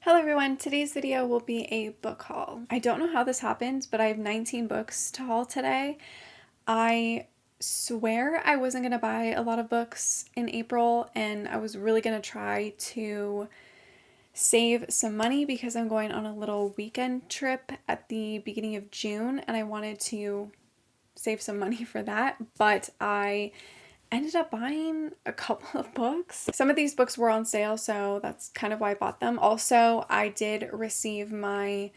Hello everyone, today's video will be a book haul. I don't know how this happened, but I have 19 books to haul today. I swear I wasn't going to buy a lot of books in April, and I was really going to try to save some money because I'm going on a little weekend trip at the beginning of June, and I wanted to save some money for that, but I ended up buying a couple of books. Some of these books were on sale, so that's kind of why I bought them. Also, I did receive my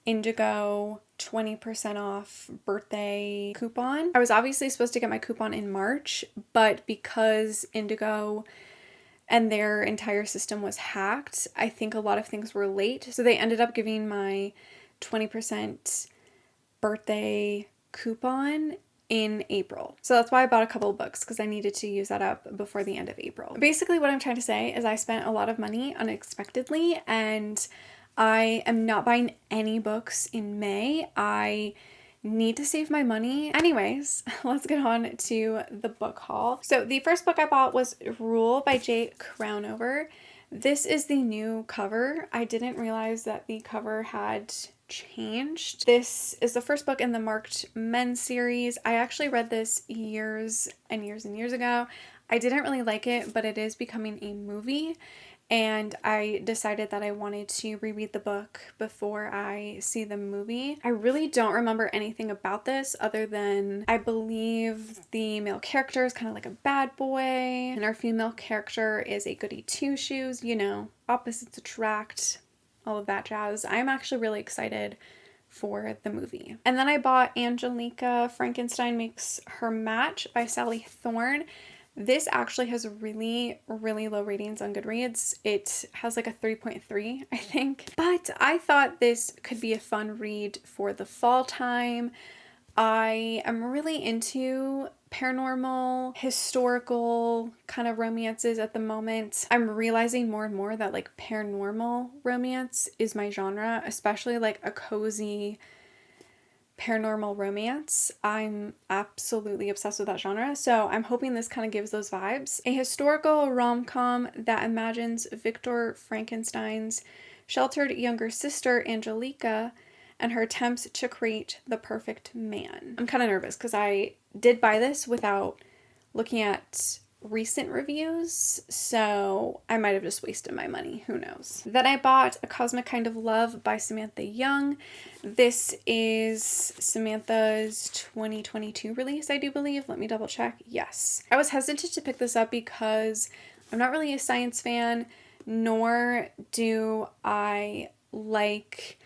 Indigo 20% off birthday coupon. I was obviously supposed to get my coupon in March, but because Indigo and their entire system was hacked, I think a lot of things were late. So they ended up giving my 20% birthday coupon in April. So that's why I bought a couple of books, because I needed to use that up before the end of April. Basically what I'm trying to say is I spent a lot of money unexpectedly, and I am not buying any books in May. I need to save my money. Anyways, let's get on to the book haul. So the first book I bought was Rule by Jay Crownover. This is the new cover. I didn't realize that the cover had changed. This is the first book in the Marked Men series. I actually read this years and years and years ago. I didn't really like it, but it is becoming a movie, and I decided that I wanted to reread the book before I see the movie. I really don't remember anything about this other than I believe the male character is kind of like a bad boy, and our female character is a goody two-shoes, you know, opposites attract, all of that jazz. I'm actually really excited for the movie. And then I bought Angelica Frankenstein Makes Her Match by Sally Thorne. This actually has really, really low ratings on Goodreads. It has like a 3.3, I think. But I thought this could be a fun read for the fall time. I am really into paranormal, historical kind of romances at the moment. I'm realizing more and more that like paranormal romance is my genre, especially like a cozy paranormal romance. I'm absolutely obsessed with that genre, so I'm hoping this kind of gives those vibes. A historical rom-com that imagines Victor Frankenstein's sheltered younger sister, Angelica, and her attempts to create the perfect man. I'm kind of nervous because I did buy this without looking at recent reviews, so I might have just wasted my money, who knows. Then I bought A Cosmic Kind of Love by Samantha Young. This is Samantha's 2022 release, I do believe. Let me double check. Yes. I was hesitant to pick this up because I'm not really a science fan, nor do I like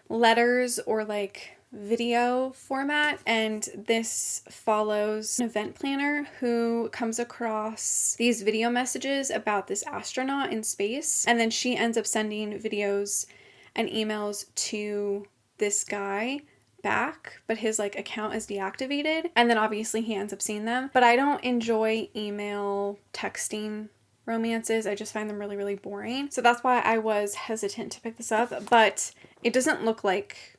letters or like video format, and this follows an event planner who comes across these video messages about this astronaut in space, and then she ends up sending videos and emails to this guy back, but his like account is deactivated, and then obviously he ends up seeing them. But I don't enjoy email texting romances. I just find them really, really boring. So that's why I was hesitant to pick this up, but it doesn't look like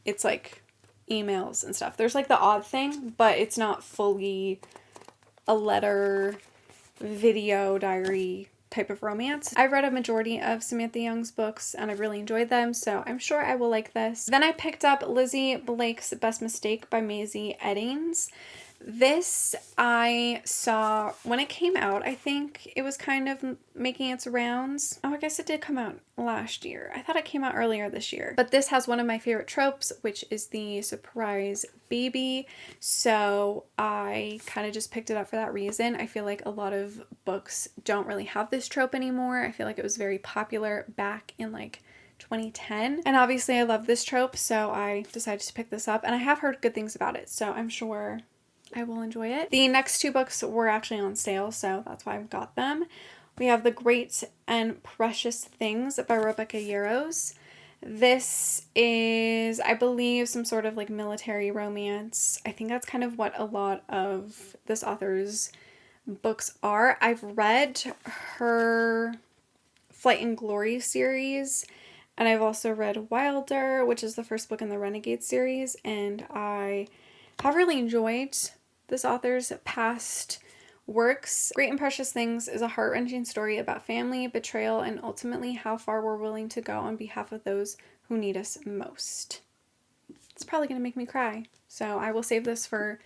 it's like emails and stuff. There's like the odd thing, but it's not fully a letter, video, diary type of romance. I've read a majority of Samantha Young's books and I really enjoyed them, so I'm sure I will like this. Then I picked up Lizzie Blake's Best Mistake by Maisie Eddings. This I saw when it came out. I think it was kind of making its rounds. Oh, I guess it did come out last year. I thought it came out earlier this year. But this has one of my favorite tropes, which is the surprise baby. So I kind of just picked it up for that reason. I feel like a lot of books don't really have this trope anymore. I feel like it was very popular back in like 2010. And obviously I love this trope, so I decided to pick this up. And I have heard good things about it, so I'm sure I will enjoy it. The next two books were actually on sale, so that's why I've got them. We have The Great and Precious Things by Rebecca Yarros. This is, I believe, some sort of like military romance. I think that's kind of what a lot of this author's books are. I've read her Flight and Glory series, and I've also read Wilder, which is the first book in the Renegade series, and I have really enjoyed this author's past Works, Great and Precious Things is a heart-wrenching story about family, betrayal, and ultimately how far we're willing to go on behalf of those who need us most. It's probably going to make me cry, so I will save this for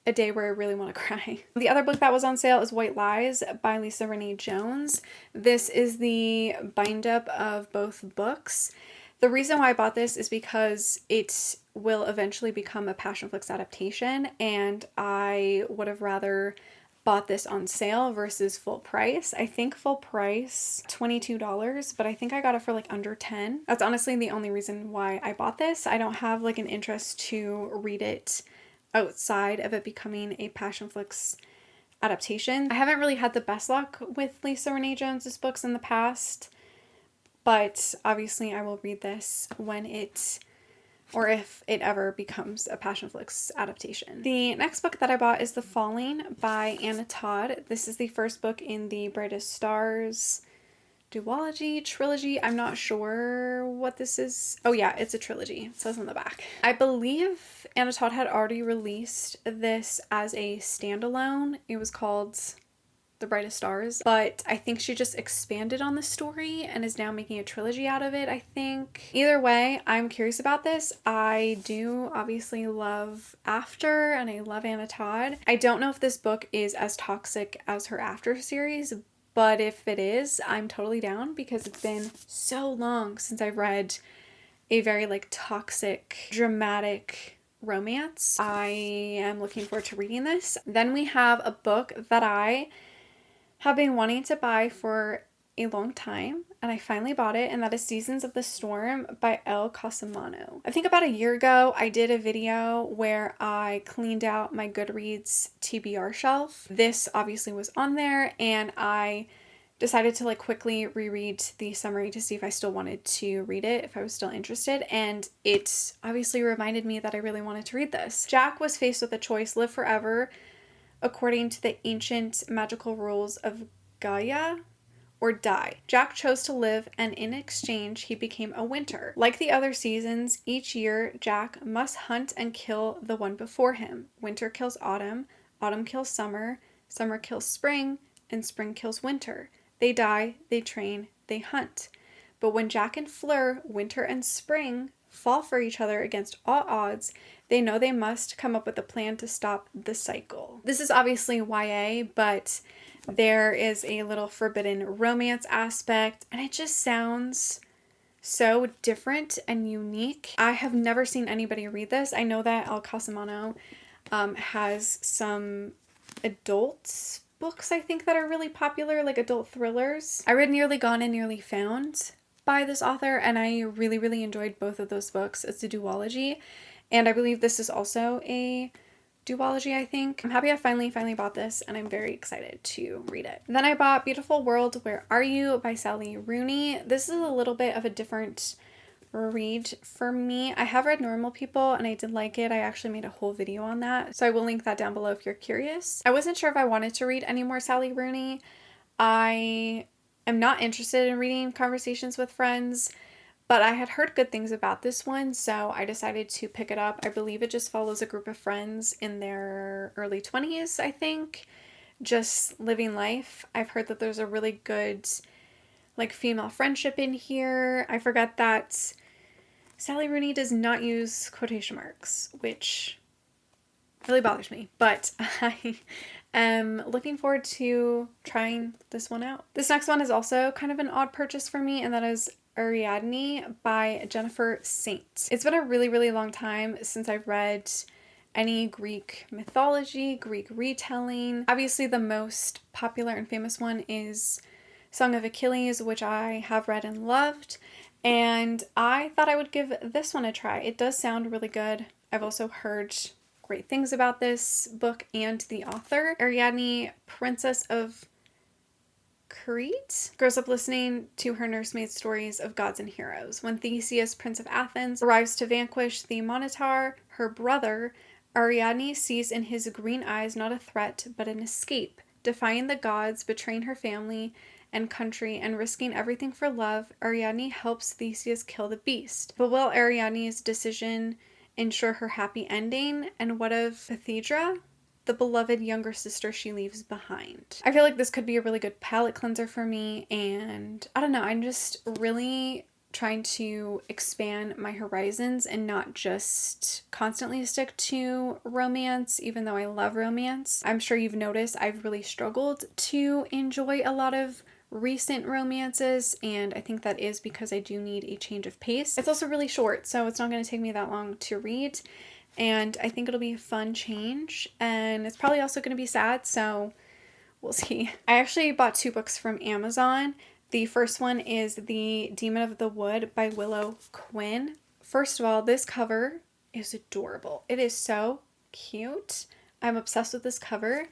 a day where I really want to cry. The other book that was on sale is White Lies by Lisa Renee Jones. This is the bind up of both books. The reason why I bought this is because it will eventually become a Passionflix adaptation, and I would have rather bought this on sale versus full price. I think full price $22, but I think I got it for like under 10. That's honestly the only reason why I bought this. I don't have like an interest to read it outside of it becoming a Passionflix adaptation. I haven't really had the best luck with Lisa Renee Jones's books in the past, but obviously I will read this when it, or if it ever becomes a Passionflix adaptation. The next book that I bought is The Falling by Anna Todd. This is the first book in the Brightest Stars duology, trilogy. I'm not sure what this is. Oh yeah, it's a trilogy. It says on the back. I believe Anna Todd had already released this as a standalone. It was called The Brightest Stars, but I think she just expanded on the story and is now making a trilogy out of it, I think. Either way, I'm curious about this. I do obviously love After, and I love Anna Todd. I don't know if this book is as toxic as her After series, but if it is, I'm totally down because it's been so long since I've read a very like toxic, dramatic romance. I am looking forward to reading this. Then we have a book that I have been wanting to buy for a long time, and I finally bought it, and that is Seasons of the Storm by Elle Cosimano. I think about a year ago, I did a video where I cleaned out my Goodreads TBR shelf. This obviously was on there, and I decided to like quickly reread the summary to see if I still wanted to read it, if I was still interested, and it obviously reminded me that I really wanted to read this. Jack was faced with a choice: live forever according to the ancient magical rules of Gaia, or die. Jack chose to live, and in exchange he became a winter. Like the other seasons, each year Jack must hunt and kill the one before him. Winter kills autumn, autumn kills summer, summer kills spring, and spring kills winter. They die, they train, they hunt. But when Jack and Fleur, winter and spring, fall for each other against all odds, they know they must come up with a plan to stop the cycle. This is obviously YA, but there is a little forbidden romance aspect, and it just sounds so different and unique. I have never seen anybody read this. I know that Elle Cosimano has some adult books, I think, that are really popular, like adult thrillers. I read Nearly Gone and Nearly Found by this author, and I really, really enjoyed both of those books. It's a duology, and I believe this is also a duology, I think. I'm happy I finally bought this, and I'm very excited to read it. Then I bought Beautiful World, Where Are You by Sally Rooney. This is a little bit of a different read for me. I have read Normal People and I did like it. I actually made a whole video on that, so I will link that down below if you're curious. I wasn't sure if I wanted to read any more Sally Rooney. I am not interested in reading Conversations with Friends, but I had heard good things about this one, so I decided to pick it up. I believe it just follows a group of friends in their early 20s, I think, just living life. I've heard that there's a really good like female friendship in here. I forgot that Sally Rooney does not use quotation marks, which really bothers me, but I am looking forward to trying this one out. This next one is also kind of an odd purchase for me, and that is Ariadne by Jennifer Saint. It's been a really, really long time since I've read any Greek mythology, Greek retelling. Obviously the most popular and famous one is Song of Achilles, which I have read and loved, and I thought I would give this one a try. It does sound really good. I've also heard great things about this book and the author. Ariadne, Princess of Crete, grows up listening to her nursemaid's stories of gods and heroes. When Theseus, Prince of Athens, arrives to vanquish the Minotaur, her brother, Ariadne sees in his green eyes not a threat but an escape. Defying the gods, betraying her family and country, and risking everything for love, Ariadne helps Theseus kill the beast. But will Ariadne's decision ensure her happy ending? And what of Phaedra? the beloved younger sister she leaves behind. I feel like this could be a really good palate cleanser for me, and I don't know, I'm just really trying to expand my horizons and not just constantly stick to romance, even though I love romance. I'm sure you've noticed I've really struggled to enjoy a lot of recent romances, and I think that is because I do need a change of pace. It's also really short, so it's not going to take me that long to read, and I think it'll be a fun change, and it's probably also going to be sad, so we'll see. I actually bought 2 books from Amazon. The first one is The Demon of the Wood by Willow Quinn. First of all, this cover is adorable. It is so cute. I'm obsessed with this cover.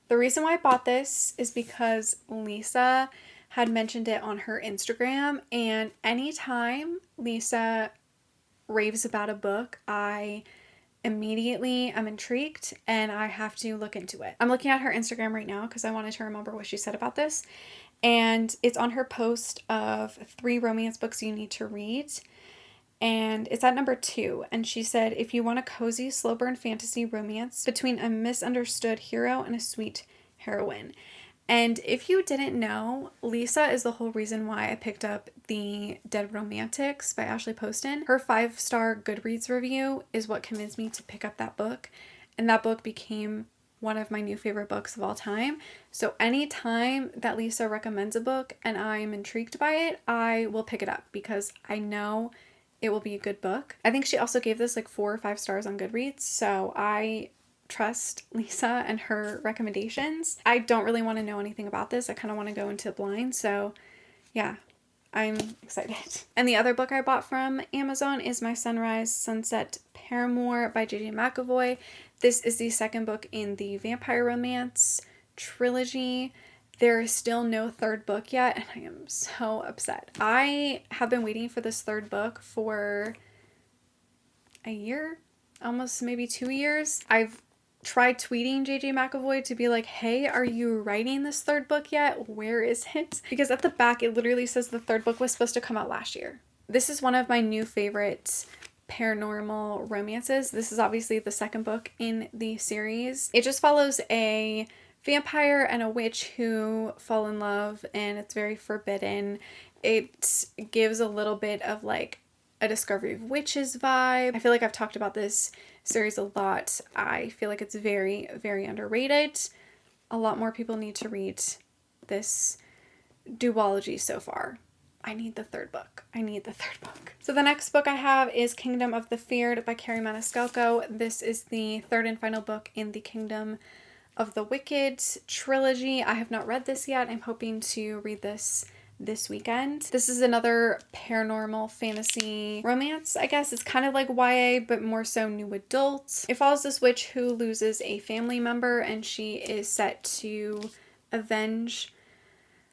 The reason why I bought this is because Lisa had mentioned it on her Instagram, and anytime Lisa raves about a book, I immediately am intrigued and I have to look into it. I'm looking at her Instagram right now because I wanted to remember what she said about this. And it's on her post of 3 romance books you need to read. And it's at number 2. And she said, if you want a cozy, slow burn fantasy romance between a misunderstood hero and a sweet heroine. And if you didn't know, Lisa is the whole reason why I picked up The Dead Romantics by Ashley Poston. Her 5-star Goodreads review is what convinced me to pick up that book. And that book became one of my new favorite books of all time. So anytime that Lisa recommends a book and I'm intrigued by it, I will pick it up because I know it will be a good book. I think she also gave this like 4 or 5 stars on Goodreads, so I trust Lisa and her recommendations. I don't really want to know anything about this. I kind of want to go into it blind, so yeah, I'm excited. And the other book I bought from Amazon is My Sunrise Sunset Paramour by J.J. McAvoy. This is the second book in the vampire romance trilogy. There is still no 3rd book yet, and I am so upset. I have been waiting for this 3rd book for a year, almost maybe 2 years. I've tried tweeting JJ McAvoy to be like, hey, are you writing this 3rd book yet? Where is it? Because at the back, it literally says the 3rd book was supposed to come out last year. This is one of my new favorites paranormal romances. This is obviously the 2nd book in the series. It just follows a vampire and a witch who fall in love, and it's very forbidden. It gives a little bit of like a Discovery of Witches vibe. I feel like I've talked about this series a lot. I feel like it's very, very underrated. A lot more people need to read this duology so far. I need the 3rd book. I need the 3rd book. So the next book I have is Kingdom of the Feared by Carrie Maniscalco. This is the 3rd and final book in the Kingdom of the Wicked trilogy. I have not read this yet. I'm hoping to read this weekend. This is another paranormal fantasy romance, I guess. It's kind of like YA, but more so new adult. It follows this witch who loses a family member, and she is set to avenge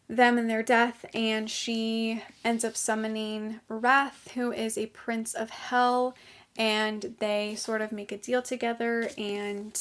them and their death, and she ends up summoning Wrath, who is a prince of hell, and they sort of make a deal together, and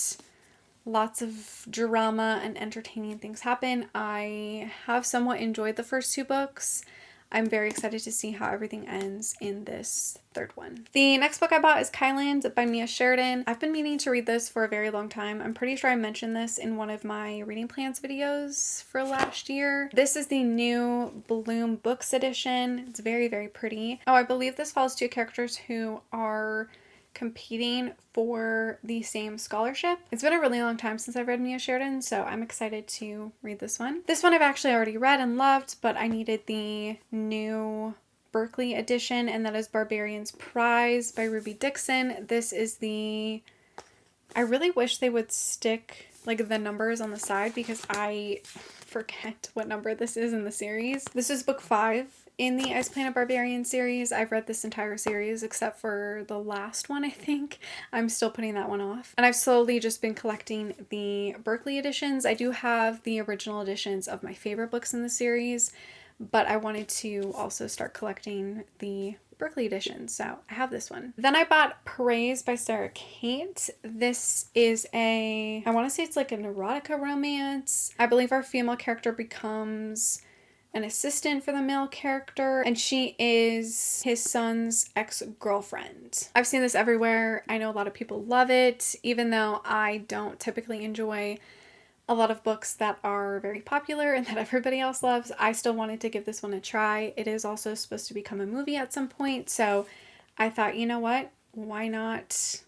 lots of drama and entertaining things happen. I have somewhat enjoyed the first 2 books. I'm very excited to see how everything ends in this 3rd one. The next book I bought is Kyland by Mia Sheridan. I've been meaning to read this for a very long time. I'm pretty sure I mentioned this in one of my reading plans videos for last year. This is the new Bloom Books edition. It's very, very pretty. Oh, I believe this follows 2 characters who are competing for the same scholarship. It's been a really long time since I've read Mia Sheridan, so I'm excited to read this one. This one I've actually already read and loved, but I needed the new Berkeley edition, and that is Barbarian's Prize by Ruby Dixon. This is the... I really wish they would stick like the numbers on the side because I forget what number this is in the series. This is book 5 in the Ice Planet Barbarian series. I've read this entire series except for the last one, I think. I'm still putting that one off. And I've slowly just been collecting the Berkeley editions. I do have the original editions of my favorite books in the series, but I wanted to also start collecting the Berkeley edition, so I have this one. Then I bought Praise by Sarah Kate. This is I want to say it's like an erotica romance. I believe our female character becomes an assistant for the male character, and she is his son's ex-girlfriend. I've seen this everywhere. I know a lot of people love it, even though I don't typically enjoy a lot of books that are very popular and that everybody else loves. I still wanted to give this one a try. It is also supposed to become a movie at some point, so I thought, you know what? Why not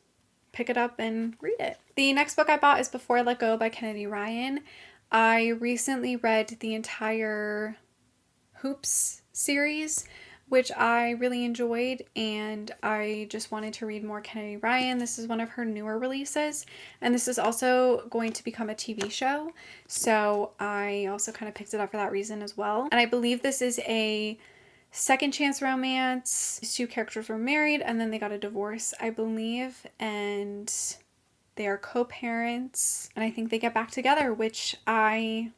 pick it up and read it? The next book I bought is Before I Let Go by Kennedy Ryan. I recently read the entire Hoops series, which I really enjoyed, and I just wanted to read more Kennedy Ryan. This is one of her newer releases, and this is also going to become a TV show, so I also kind of picked it up for that reason as well. And I believe this is a second chance romance. These two characters were married and then they got a divorce, I believe, and they are co-parents, and I think they get back together, which I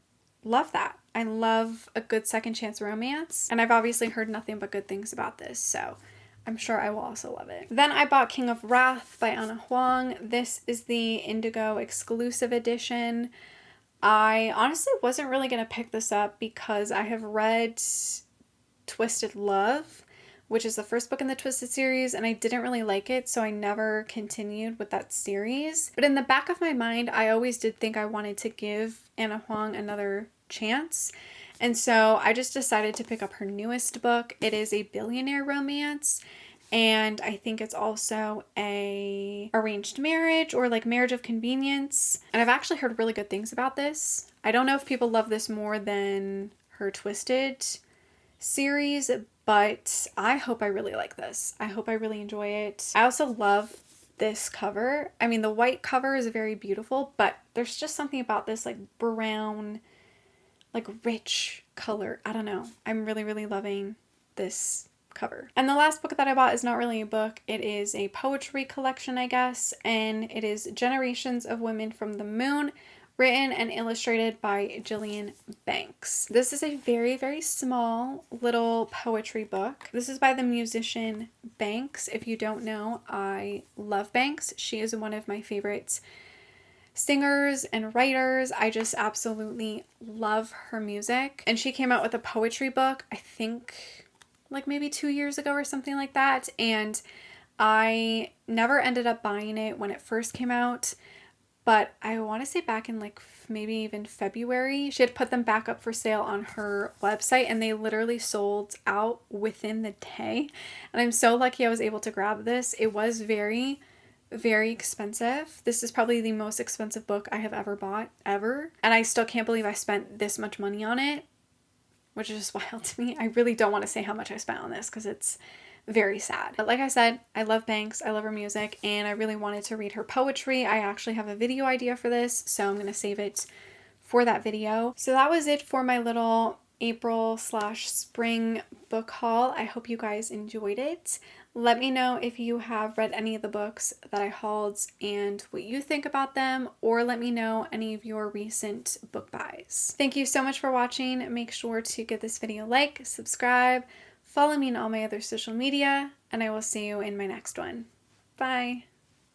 love that. I love a good second chance romance, and I've obviously heard nothing but good things about this, so I'm sure I will also love it. Then I bought King of Wrath by Ana Huang. This is the Indigo exclusive edition. I honestly wasn't really going to pick this up because I have read Twisted Love, which is the first book in the Twisted series, and I didn't really like it, so I never continued with that series. But in the back of my mind, I always did think I wanted to give Ana Huang another chance, and so I just decided to pick up her newest book. It is a billionaire romance, and I think it's also a arranged marriage or like marriage of convenience, and I've actually heard really good things about this. I don't know if people love this more than her Twisted series, but I hope I really like this. I hope I really enjoy it. I also love this cover. I mean, the white cover is very beautiful, but there's just something about this like brown, like rich color. I don't know. I'm really, really loving this cover. And the last book that I bought is not really a book. It is a poetry collection, I guess, and it is Generations of Women from the Moon, written and illustrated by Gillian Banks. This is a very, very small little poetry book. This is by the musician Banks. If you don't know, I love Banks. She is one of my favorites singers and writers. I just absolutely love her music. And she came out with a poetry book, I think like maybe 2 years ago or something like that. And I never ended up buying it when it first came out. But I want to say back in like maybe even February, she had put them back up for sale on her website, and they literally sold out within the day. And I'm so lucky I was able to grab this. It was very, very expensive. This is probably the most expensive book I have ever bought, ever. And I still can't believe I spent this much money on it, which is just wild to me. I really don't want to say how much I spent on this because it's very sad. But like I said, I love Banks, I love her music, and I really wanted to read her poetry. I actually have a video idea for this, so I'm going to save it for that video. So that was it for my little April/spring book haul. I hope you guys enjoyed it. Let me know if you have read any of the books that I hauled and what you think about them, or let me know any of your recent book buys. Thank you so much for watching. Make sure to give this video a like, subscribe, follow me on all my other social media, and I will see you in my next one. Bye!